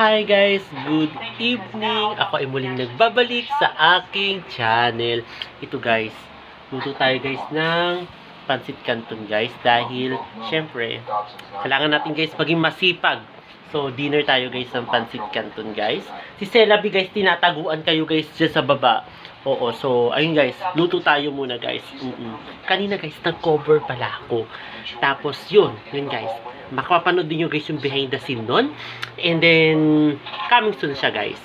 Hi guys, good evening. Ako ay muling nagbabalik sa aking channel. Ito guys, luto tayo guys ng pancit canton guys. Dahil syempre, kailangan natin guys maging masipag. So dinner tayo guys ng pancit canton guys. Si Celabi guys, tinataguan kayo guys dyan sa baba. Oo, so ayun guys, luto tayo muna guys. Kanina guys, nag-cover pala ako. Tapos yun guys. Makapapanood din nyo guys yung behind the scene nun. And then, coming soon siya guys.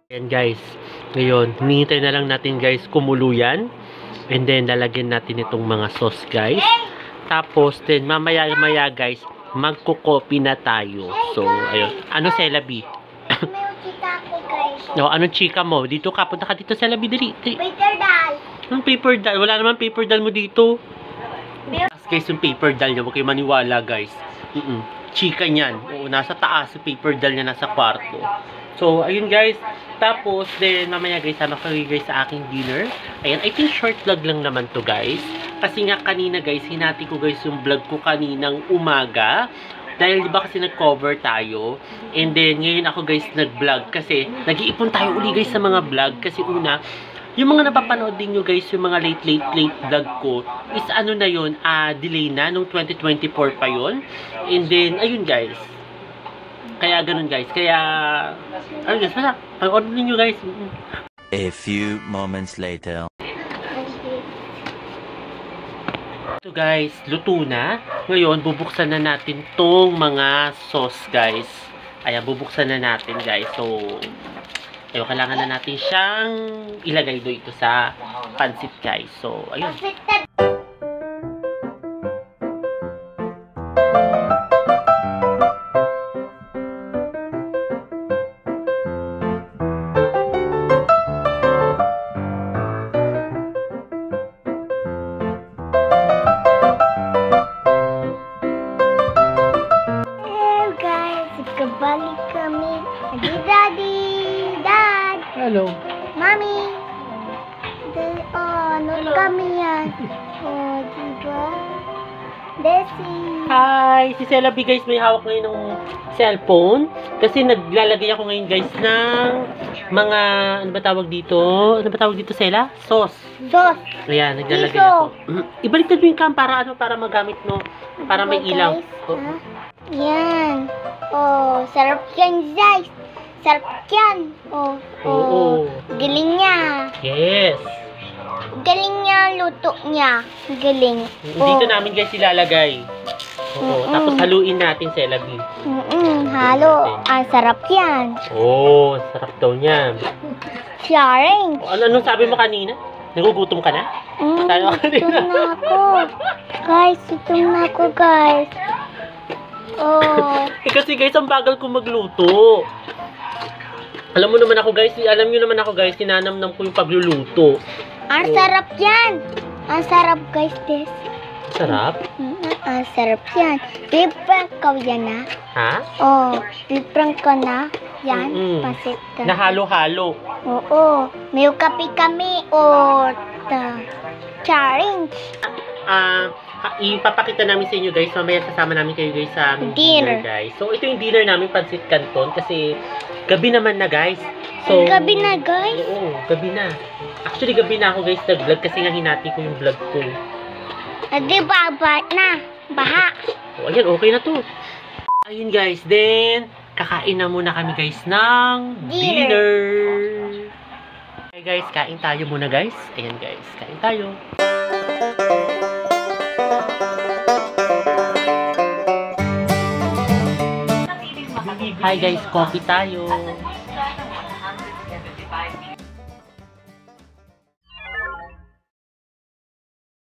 Ayan guys. Ngayon, hinihintay na lang natin guys kumulo yan. And then, lalagyan natin itong mga sauce guys. Tapos, then, mamaya-maya guys, magkukopi na tayo. So, ayun. Ano, Celabi? May chika ko, guys. No, anong chika mo? Dito ka. Punta ka dito, Celabi. Dali. Paper doll. Anong paper doll? Wala naman paper doll mo dito. Guys, yung paper doll niya. Huwag kayo maniwala, guys. Chika niyan. Oo, nasa taas. Yung paper doll niya nasa kwarto. So, ayun guys. Tapos, then, mamaya guys, sama kayo guys sa aking dinner. Ayan, I think short vlog lang naman to guys. Kasi nga kanina guys, hinati ko guys yung vlog ko kaninang umaga. Dahil diba kasi nag-cover tayo. And then, ngayon ako guys nag-vlog. Kasi, nag-iipon tayo uli guys sa mga vlog. Kasi una, yung mga napapanood din nyo guys, yung mga late vlog ko, is ano na yun, delay na, nung 2024 pa yun. And then, ayun guys. Kaya ganun guys. Kaya, ayun guys, basta, pag-order ninyo guys. A few moments later. Ito guys, luto na. Ngayon, bubuksan na natin tong mga sauce guys. Ayan, bubuksan na natin guys. So, ayun, kailangan na natin siyang ilagay dito sa pancit guys. So, ayun. Balik kami. Daddy, Dad. Hello. Mommy. Ano kami yan? Oh, diba? Desi. Hi! Si Celabi guys, may hawak ngayon ng cellphone. Kasi naglalagay ako ngayon guys ng mga, ano ba tawag dito? Ano ba tawag dito, Cela? Sauce. Sauce. Ayan, naglalagay ako. Ibaliktad mo yung cam para ano, para magamit mo. Para may ilaw. Yan. Oh, sarap yan, guys. Sarap yan. Oh. Galing niya. Yes. Galing niya, luto niya. Galing. Dito namin guys ilalagay. Oo. Tapos haluin natin, Celabi. Halo. Sarap yan. Oh, sarap daw niyan. Sharing. Anong sabi mo kanina? Nagugutom ka na? Gutom na ako. Guys, gutom na ako, guys. Oh. Kasi guys, ang bagal ko magluto. Alam mo naman ako guys, alam niyo naman ako guys, sinanamnam ko yung pagluluto. Ang sarap yan. Ang sarap guys, Des. Sarap? Ang sarap yan. Piprank ka yan na. Ha? Oh, piprank ka na. Yan, pasit ka. Nahalo-halo. Oo. May kape kami. Oh, challenge. Ipapakita namin sa inyo guys, mamaya kasama namin kayo guys sa aming dinner guys. So ito yung dinner namin, pancit canton, kasi gabi naman na guys. So, gabi na guys? Oo, gabi na. Actually gabi na ako guys nag-vlog kasi nga hinati ko yung vlog ko. Di ba, na? Baha. O ayan, okay na to. Ayun guys, then kakain na muna kami guys ng dinner. Okay guys, kain tayo muna guys. Ayan guys, kain tayo. Hi guys, coffee tayo.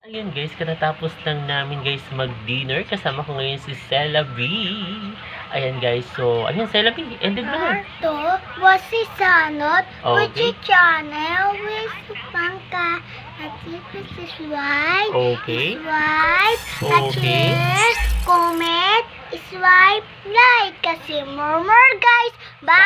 Ayun guys, katatapos lang namin guys mag-dinner. Kasama ko ngayon si Celabi. Ayan guys, so ayan Celabi, ended na. Ito, wasi sanot, which channel with Pangka at subscribe, Okay. subscribe, at share, comment, swipe like kasi more guys. Bye!